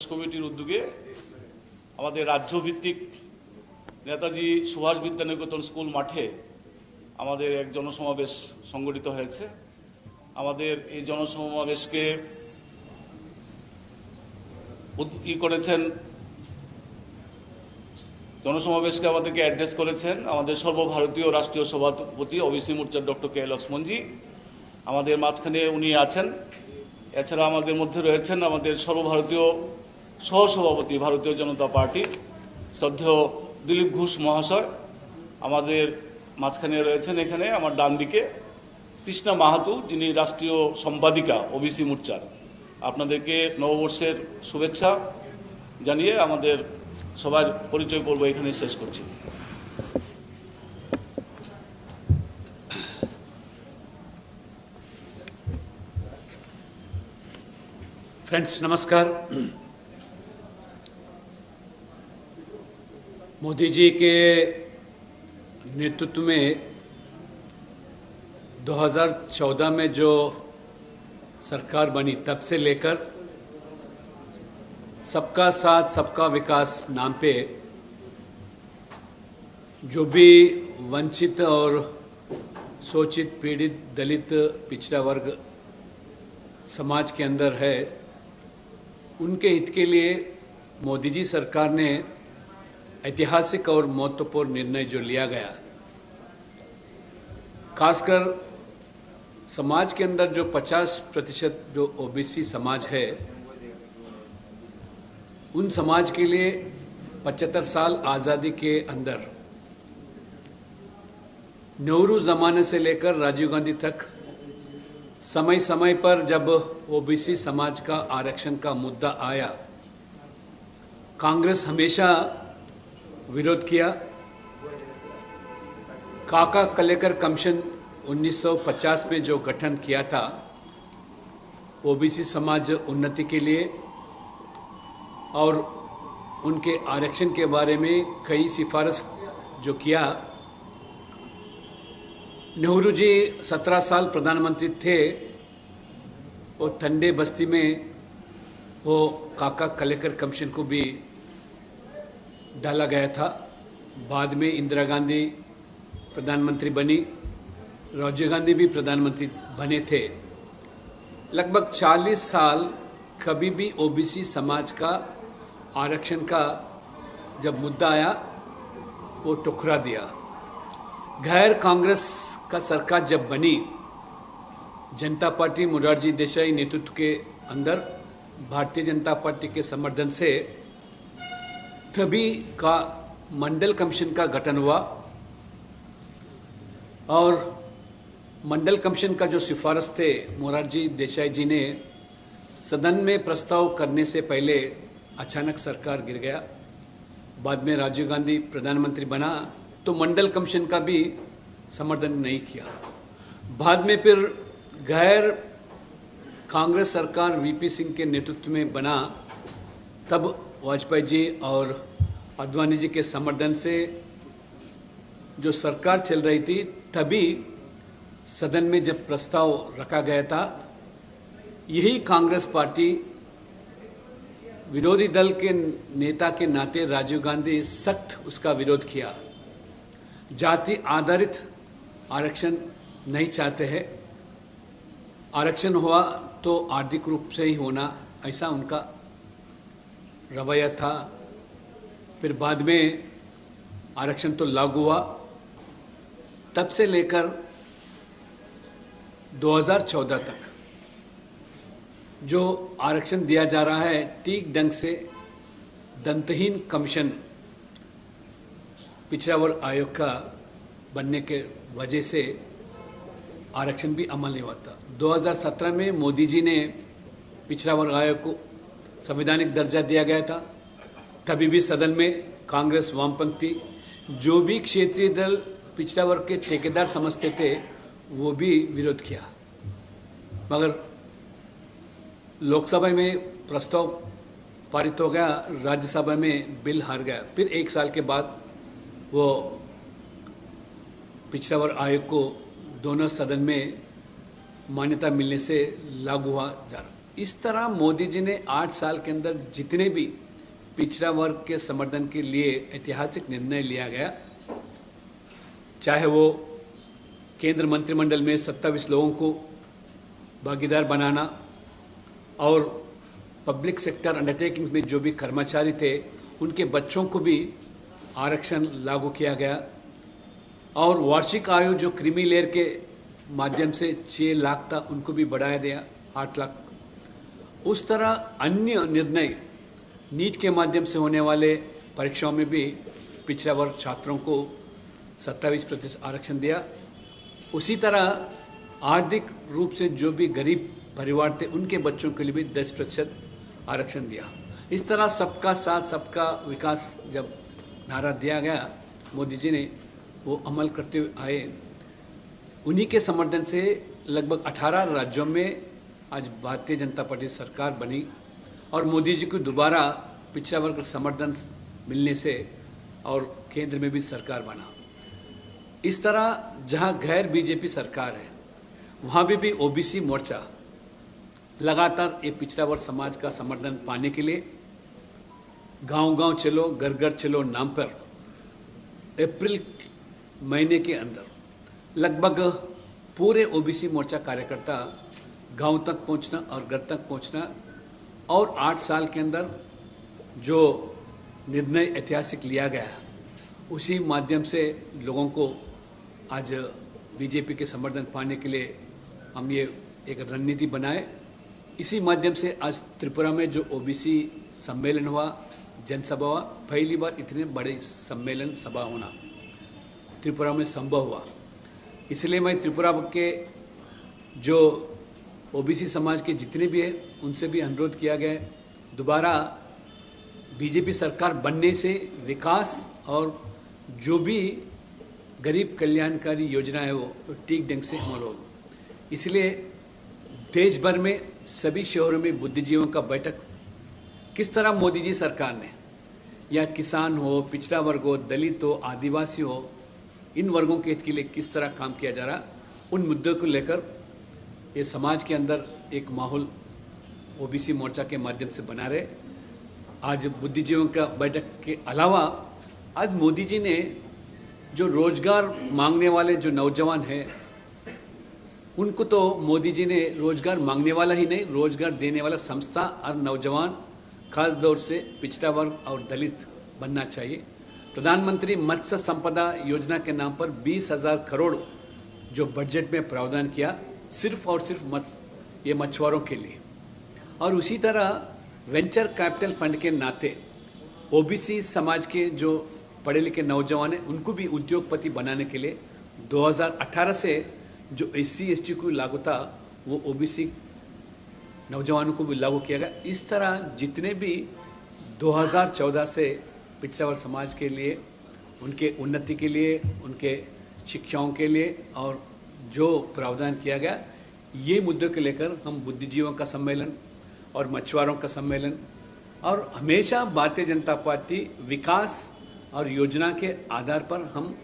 কমিটির উদ্যোগে আমাদের রাজ্যভিত্তিক নেতাজি সুভাষ বিদ্যানিকেতন স্কুল মাঠে আমাদের এক জনসমাবেশ সংগঠিত হয়েছে। আমাদের এই জনসমাবেশকে আমাদেরকে অ্যাড্রেস করেছেন আমাদের সর্বভারতীয় রাষ্ট্রীয় সভাপতি ওবিসি মোর্চার ডক্টর কে লক্ষ্মণজি। আমাদের মাঝখানে উনি আছেন। এছাড়া আমাদের মধ্যে রয়েছেন আমাদের সর্বভারতীয় সহসভাপতি ভারতীয় জনতা পার্টি শ্রদ্ধেয় দিলীপ ঘোষ মহাশয়। আমাদের মাঝখানে রয়েছেন এখানে আমার ডান দিকে তৃষ্ণা মাহাতো, যিনি রাষ্ট্রীয় সম্পাদিকা ওবিসি মোর্চার। আপনাদেরকে নববর্ষের শুভেচ্ছা জানিয়ে আমাদের সবার পরিচয় পর্ব এখানে শেষ করছি। फ्रेंड्स नमस्कार। मोदी जी के नेतृत्व में 2014 में जो सरकार बनी तब से लेकर सबका साथ सबका विकास नाम पे जो भी वंचित और शोषित पीड़ित दलित पिछड़ा वर्ग समाज के अंदर है, उनके हित के लिए मोदी जी सरकार ने ऐतिहासिक और महत्वपूर्ण निर्णय जो लिया गया, खासकर समाज के अंदर जो 50% जो ओबीसी समाज है, उन समाज के लिए 75 साल आज़ादी के अंदर नेहरू ज़माने से लेकर राजीव गांधी तक समय समय पर जब ओबीसी समाज का आरक्षण का मुद्दा आया, कांग्रेस हमेशा विरोध किया। काका कलेकर कमीशन 1950 में जो गठन किया था ओबीसी समाज उन्नति के लिए और उनके आरक्षण के बारे में कई सिफारिश जो किया, नेहरू जी 17 साल प्रधानमंत्री थे। वो ठंडे बस्ती में वो काका कलेकर कमीशन को भी डाला गया था। बाद में इंदिरा गांधी प्रधानमंत्री बनी, राजीव गांधी भी प्रधानमंत्री बने थे। लगभग 40 साल कभी भी ओबीसी समाज का आरक्षण का जब मुद्दा आया वो ठुकरा दिया। गैर कांग्रेस का सरकार जब बनी, जनता पार्टी मोरारजी देसाई नेतृत्व के अंदर भारतीय जनता पार्टी के समर्थन से तभी का मंडल कमीशन का गठन हुआ और मंडल कमीशन का जो सिफारिश थे मोरारजी देसाई जी ने सदन में प्रस्ताव करने से पहले अचानक सरकार गिर गया। बाद में राजीव गांधी प्रधानमंत्री बना तो मंडल कमीशन का भी समर्थन नहीं किया। बाद में फिर गैर कांग्रेस सरकार वीपी सिंह के नेतृत्व में बना, तब वाजपेयी जी और आडवाणी जी के समर्थन से जो सरकार चल रही थी, तभी सदन में जब प्रस्ताव रखा गया था, यही कांग्रेस पार्टी विरोधी दल के नेता के नाते राजीव गांधी सख्त उसका विरोध किया। जाति आधारित आरक्षण नहीं चाहते हैं, आरक्षण हुआ तो आर्थिक रूप से ही होना, ऐसा उनका रवैया था। फिर बाद में आरक्षण तो लागू हुआ। तब से लेकर 2014 तक जो आरक्षण दिया जा रहा है, ठीक ढंग से दंतहीन कमीशन पिछड़ा वर्ग आयोग का बनने के वजह से आरक्षण भी अमल नहीं हुआ था। 2017 में मोदी जी ने पिछड़ा वर्ग आयोग को संवैधानिक दर्जा दिया गया था। तभी भी सदन में कांग्रेस, वामपंथी जो भी क्षेत्रीय दल पिछड़ा वर्ग के ठेकेदार समझते थे, वो भी विरोध किया। मगर लोकसभा में प्रस्ताव पारित हो गया, राज्यसभा में बिल हार गया। फिर एक साल के बाद वो पिछड़ा वर्ग आयोग को दोनों सदन में मान्यता मिलने से लागू हुआ जा रहा। इस तरह मोदी जी ने 8 साल के अंदर जितने भी पिछड़ा वर्ग के समर्थन के लिए ऐतिहासिक निर्णय लिया गया, चाहे वो केंद्र मंत्रिमंडल में 27 लोगों को भागीदार बनाना और पब्लिक सेक्टर अंडरटेकिंग में जो भी कर्मचारी थे उनके बच्चों को भी आरक्षण लागू किया गया, और वार्षिक आयु जो क्रीमी लेयर के माध्यम से 6 लाख था उनको भी बढ़ाया गया 8 लाख। उस तरह अन्य निर्णय, नीट के माध्यम से होने वाले परीक्षाओं में भी पिछड़ा वर्ग छात्रों को 27% आरक्षण दिया। उसी तरह आर्थिक रूप से जो भी गरीब परिवार थे उनके बच्चों के लिए भी 10% आरक्षण दिया। इस तरह सबका साथ सबका विकास जब नारा दिया गया, मोदी जी ने वो अमल करते हुए आए। उन्हीं के समर्थन से लगभग 18 राज्यों में आज भारतीय जनता पार्टी सरकार बनी और मोदी जी को दोबारा पिछड़ा वर्ग समर्थन मिलने से और केंद्र में भी सरकार बना। इस तरह जहां गैर बीजेपी सरकार है वहां भी ओबीसी मोर्चा लगातार ये पिछड़ा वर्ग समाज का समर्थन पाने के लिए गांव-गांव चलो घर घर चलो नाम पर अप्रैल महीने के अंदर लगभग पूरे ओबीसी मोर्चा कार्यकर्ता गांव तक पहुंचना और घर तक पहुंचना, और 8 साल के अंदर जो निर्णय ऐतिहासिक लिया गया उसी माध्यम से लोगों को आज बीजेपी के समर्थन पाने के लिए हम ये एक रणनीति बनाए। इसी माध्यम से आज त्रिपुरा में जो ओबीसी सम्मेलन हुआ, जनसभा हुआ, पहली बार इतने बड़े सम्मेलन सभा होना त्रिपुरा में संभव हुआ। इसलिए मैं त्रिपुरा के जो ओबीसी समाज के जितने भी हैं उनसे भी अनुरोध किया गया है, दोबारा बीजेपी सरकार बनने से विकास और जो भी गरीब कल्याणकारी योजना है वो ठीक ढंग से अमल हो। इसलिए देश भर में सभी शहरों में बुद्धिजीवियों का बैठक किस तरह मोदी जी सरकार ने, या किसान हो, पिछड़ा वर्ग हो, दलित हो, आदिवासी हो, इन वर्गों के हित के लिए किस तरह काम किया जा रहा, उन मुद्दों को लेकर ये समाज के अंदर एक माहौल ओबीसी मोर्चा के माध्यम से बना रहे। आज बुद्धिजीवियों का बैठक के अलावा आज मोदी जी ने जो रोजगार मांगने वाले जो नौजवान हैं उनको तो मोदी जी ने रोजगार मांगने वाला ही नहीं, रोजगार देने वाला संस्था और नौजवान खास तौर से पिछड़ा वर्ग और दलित बनना चाहिए। प्रधानमंत्री मत्स्य संपदा योजना के नाम पर 20,000 करोड़ जो बजट में प्रावधान किया सिर्फ और सिर्फ ये मछुआरों के लिए, और उसी तरह वेंचर कैपिटल फंड के नाते ओबीसी समाज के जो पढ़े लिखे नौजवान हैं उनको भी उद्योगपति बनाने के लिए 2018 से जो SC ST को लागू था वो ओबीसी नौजवानों को भी लागू किया गया। इस तरह जितने भी 2014 से पिछड़ा वर्ग समाज के लिए, उनके उन्नति के लिए, उनके शिक्षाओं के लिए और जो प्रावधान किया गया, ये मुद्दों को लेकर हम बुद्धिजीवियों का सम्मेलन और मछुआरों का सम्मेलन, और हमेशा भारतीय जनता पार्टी विकास और योजना के आधार पर हम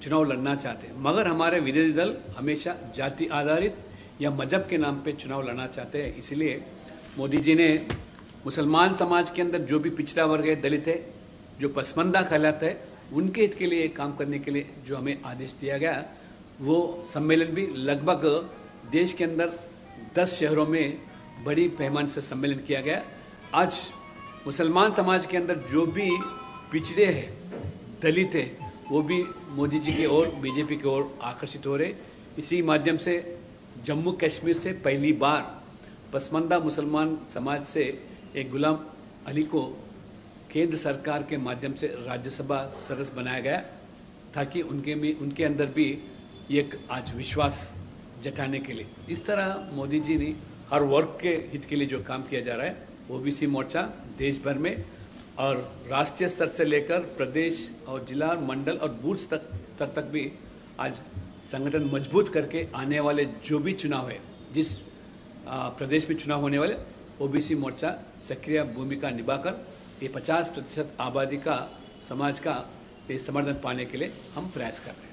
चुनाव लड़ना चाहते हैं, मगर हमारे विरोधी दल हमेशा जाति आधारित या मजहब के नाम पे चुनाव लड़ना चाहते हैं। इसलिए मोदी जी ने मुसलमान समाज के अंदर जो भी पिछड़ा वर्ग है, दलित है, जो पसमंदा कहलाता है, उनके हित के लिए काम करने के लिए जो हमें आदेश दिया गया, वो सम्मेलन भी लगभग देश के अंदर 10 शहरों में बड़ी पैमाने से सम्मेलन किया गया। आज मुसलमान समाज के अंदर जो भी पिछड़े हैं, दलित है, वो भी मोदी जी की ओर, बीजेपी की ओर आकर्षित हो रहे। इसी माध्यम से जम्मू कश्मीर से पहली बार पसमंदा मुसलमान समाज से एक गुलाम अली को केंद्र सरकार के माध्यम से राज्यसभा सदस्य बनाया गया, ताकि उनके अंदर भी एक आज विश्वास जताने के लिए। इस तरह मोदी जी ने हर वर्ग के हित के लिए जो काम किया जा रहा है, ओबीसी मोर्चा देश भर में और राष्ट्रीय स्तर से लेकर प्रदेश और जिला, मंडल और बूथ स्तर तक भी आज संगठन मजबूत करके आने वाले जो भी चुनाव है, जिस प्रदेश में चुनाव होने वाले, ओबीसी मोर्चा सक्रिय भूमिका निभाकर ये 50% आबादी का, समाज का ये समर्थन पाने के लिए हम प्रयास कर रहे हैं।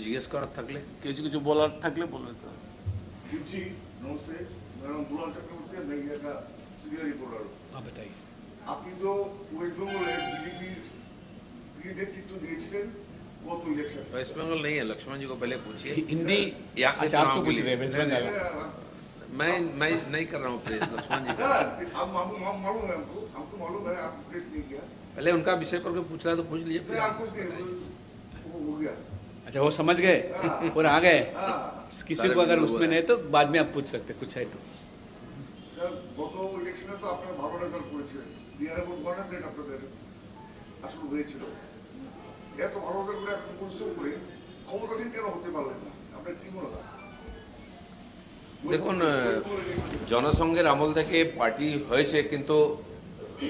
জিজ্ঞেস করার থাকলে কিছু কিছু বলার থাকলে বলে দিতে হবে। जी नमस्ते मेरा नाम दुलाल चक्रवर्ती है मैं यहाँ का सीनियर रिपोर्टर हूँ। आप बताइए। আপনি তো ওয়েস্ট বেঙ্গলে বিজেপির নেতৃত্ব দিয়েছিলেন গত ইলেকশন। वेस्ट बंगाल नहीं है, लक्ष्मण जी को पहले पूछिए। हिंदी यहाँ के अच्छा चुनाव आपको के पूछ लिए। रहे हैं वेस्ट बंगाल। मैं नहीं कर रहा हूँ प्रेस, लक्ष्मण जी का। मालूम है हमको मालूम है आप प्रेस नहीं किया। पहले उनका विषय पर पूछ रहा है तो पूछ लीजिए फिर नहीं आप। आप कुछ नहीं वो हो गया। अच्छा वो समझ गए और आ गए। हाँ किसी सारे को अगर बिल्कुल उसमें बोला। नहीं तो बाद में आप पूछ सकते कुछ है तो। স্যার গত ইলেকশনে তো আপনারা ভালো রেজাল্ট করেছিলেন, বিহারে ভোট গণনা আপনাদের আসলে হয়েছিল। এত ভালো রেজাল্ট করে আপনি পরিশ্রম করে ক্ষমতাসীন কেন হতে পারলেন না? আপনার কি মনে হয়? দেখুন জনসংঘের আমল থেকে পার্টি হয়েছে, কিন্তু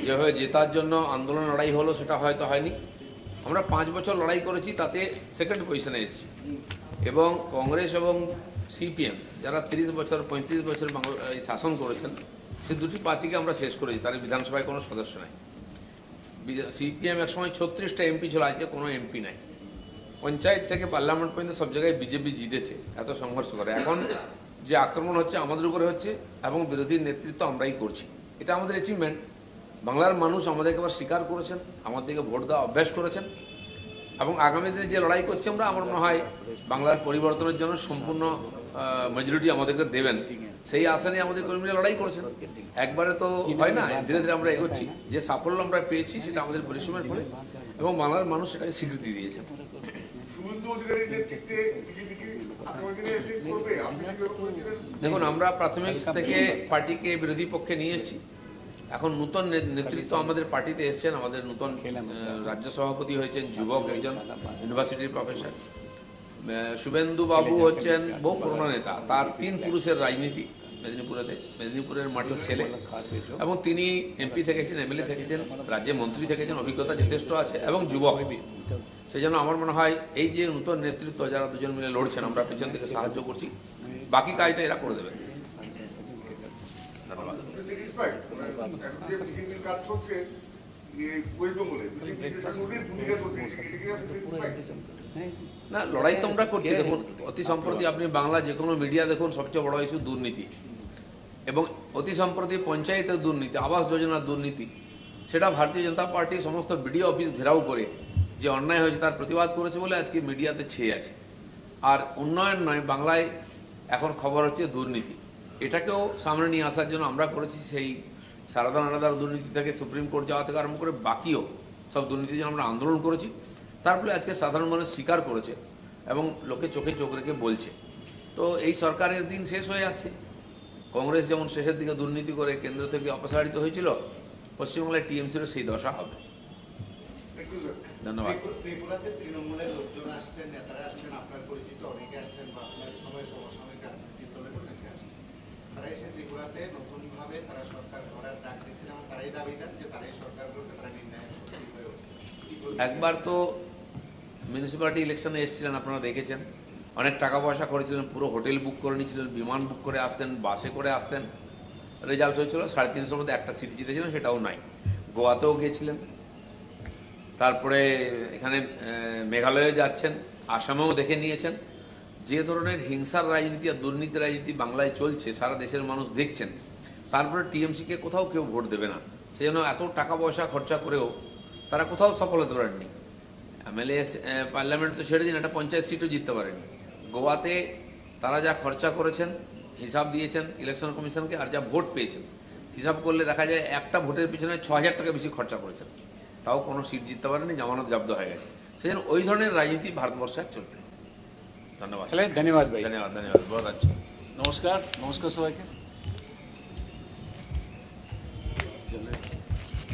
যেভাবে জেতার জন্য আন্দোলন লড়াই হলো সেটা হয়তো হয়নি। আমরা 5 বছর লড়াই করেছি, তাতে সেকেন্ড পজিশনে এসেছি। এবং কংগ্রেস এবং সিপিএম যারা 30 বছর 35 বছর বাংলায় শাসন করেছেন, সে দুটি পার্টিকে আমরা শেষ করেছি। তার বিধানসভায় কোনো সদস্য নাই। সিপিএম একসময় 36টা এমপি ছিল, আজকে কোনো এমপি নাই। পঞ্চায়েত থেকে পার্লামেন্ট পর্যন্ত সব জায়গায় বিজেপি জিতেছে, এত সংঘর্ষ করে। এখন যে আক্রমণ হচ্ছে আমাদের উপরে হচ্ছে এবং বিরোধী নেতৃত্ব আমরাই করছি, এটা আমাদের অ্যাচিভমেন্ট। বাংলার মানুষ আমাদেরকে আবার স্বীকার করেছেন, আমাদেরকে ভোট দেওয়া অভ্যাস করেছেন এবং আগামী দিনে যে লড়াই করছি আমরা, আমার মনে হয় বাংলার পরিবর্তনের জন্য সম্পূর্ণ মেজরিটি আমাদেরকে দেবেন, সেই আশা নিয়ে আমাদের কর্মীরা লড়াই করেছেন। একবারে তো হয় না, ধীরে ধীরে আমরা এগোচ্ছি। যে সাফল্য আমরা পেয়েছি সেটা আমাদের পরিশ্রমের ফলে এবং বাংলার মানুষ সেটাকে স্বীকৃতি দিয়েছেন। শুভেন্দু অধিকারীর নেতৃত্বে বিজেপিকে আগামী দিনে এসে করবে, আপনি কিভাবে করেছিলেন? দেখুন আমরা প্রাথমিক থেকে পার্টিকে বিরোধী পক্ষে নিয়ে এসেছি। এখন নতুন নেতৃত্ব আমাদের পার্টিতে এসছেন। আমাদের নতুন রাজ্য সভাপতি হয়েছেন যুবক একজন ইউনিভার্সিটির প্রফেসর। শুভেন্দু বাবু হচ্ছেন বহু পুরনো নেতা, তার 3 পুরুষের রাজনীতি মেদিনীপুরের মাটির ছেলে এবং তিনি এমপি থেকেছেন, এমএলএ থেকেছেন, রাজ্যে মন্ত্রী থেকেছেন, অভিজ্ঞতা যথেষ্ট আছে এবং যুবক। সেই জন্য আমার মনে হয় এই যে নতুন নেতৃত্ব যারা দুজন মিলে লড়ছেন, আমরা পেছন থেকে সাহায্য করছি, বাকি কাজটা এরা করে দেবেন। ধন্যবাদ। স্যাটিসফাইড এখন যে বিজেপির কাজ চলছে ওয়েস্ট বেঙ্গলে বিজেপির যে সাংগঠনিক ভূমিকা চলছে এটা কি আপনি স্যাটিসফাইড? না, লড়াই তো আমরা করছি। দেখুন অতি সম্প্রতি আপনি বাংলা যে কোনো মিডিয়া দেখুন, সবচেয়ে বড় ইস্যু দুর্নীতি এবং অতি সম্প্রতি পঞ্চায়েতের দুর্নীতি, আবাস যোজনার দুর্নীতি। সেটা ভারতীয় জনতা পার্টি সমস্ত বিডিও অফিস ঘেরাও করে যে অন্যায় হয়েছে তার প্রতিবাদ করেছে বলে আজকে মিডিয়াতে ছেয়ে আছে। আর উন্নয়ন নয়, বাংলায় এখন খবর হচ্ছে দুর্নীতি। এটাকেও সামনে নিয়ে আসার জন্য আমরা করেছি সেই সারদা নারদার দুর্নীতি থেকে সুপ্রিম কোর্ট যাওয়া থেকে আরম্ভ করে বাকিও সব দুর্নীতির জন্য আমরা আন্দোলন করেছি। তারপরে আজকে সাধারণ মানুষ স্বীকার করেছে এবং লোকে চোখে চোখ রেখে বলছে। তো এই সরকারের দিন শেষ হয়ে আসছে। কংগ্রেস যেমন শেষের দিকে দুর্নীতি করে কেন্দ্র থেকে অপসারিত হয়েছিল, পশ্চিমবাংলায় টিএমসির সেই দশা হবে। ধন্যবাদ। ত্রিপুরাতে তৃণমূলের লোকজন আসছেন, নেতারা আসছেন, আপনার পরিচিত অনেকে আসছেন বা আপনার সময় সমসাময়িক রাজনৈতিক দলের অনেকে আসছেন। তারা এসে ত্রিপুরাতে নতুনভাবে তারা সরকার গড়ার ডাক দিচ্ছেন এবং তারাই দাবি দেন যে তারাই সরকার করতে, তারা নির্ণায়ক শক্তি হয়ে উঠছে। একবার তো মিউনিসিপ্যালিটি ইলেকশনে এসেছিলেন, আপনারা দেখেছেন। অনেক টাকা পয়সা করেছিলেন, পুরো হোটেল বুক করে নিয়েছিলেন, বিমান বুক করে আসতেন, বাসে করে আসতেন। রেজাল্ট হয়েছিল 350-এর মধ্যে একটা সিট জিতেছিলেন, সেটাও নাই। গোয়াতেও গিয়েছিলেন, তারপরে এখানে মেঘালয়ে যাচ্ছেন, আসামেও দেখে নিয়েছেন। যে ধরনের হিংসার রাজনীতি আর দুর্নীতির রাজনীতি বাংলায় চলছে, সারা দেশের মানুষ দেখছেন। তারপরে টিএমসিকে কোথাও কেউ ভোট দেবে না। সেই জন্য এত টাকা পয়সা খরচা করেও তারা কোথাও সফল হতে পারেননি। এমএলএ পার্লামেন্ট তো ছেড়ে দিন, একটা পঞ্চায়েত সিটও জিততে পারেনি। গোয়াতে তারা যা খরচা করেছেন, হিসাব দিয়েছেন ইলেকশন কমিশনকে, আর যা ভোট পেয়েছেন হিসাব করলে দেখা যায় একটা ভোটের পিছনে 6000 টাকা বেশি খরচা করেছেন, তাও কোনো সিট জিততে পারেনি, জামানত জব্দ হয়ে গেছে। সেই জন্য ওই ধরনের রাজনীতি ভারতবর্ষে আর চলবে। ধন্যবাদ। ধন্যবাদ ভাই। ধন্যবাদ। বহুত আচ্ছা। নমস্কার সবাইকে।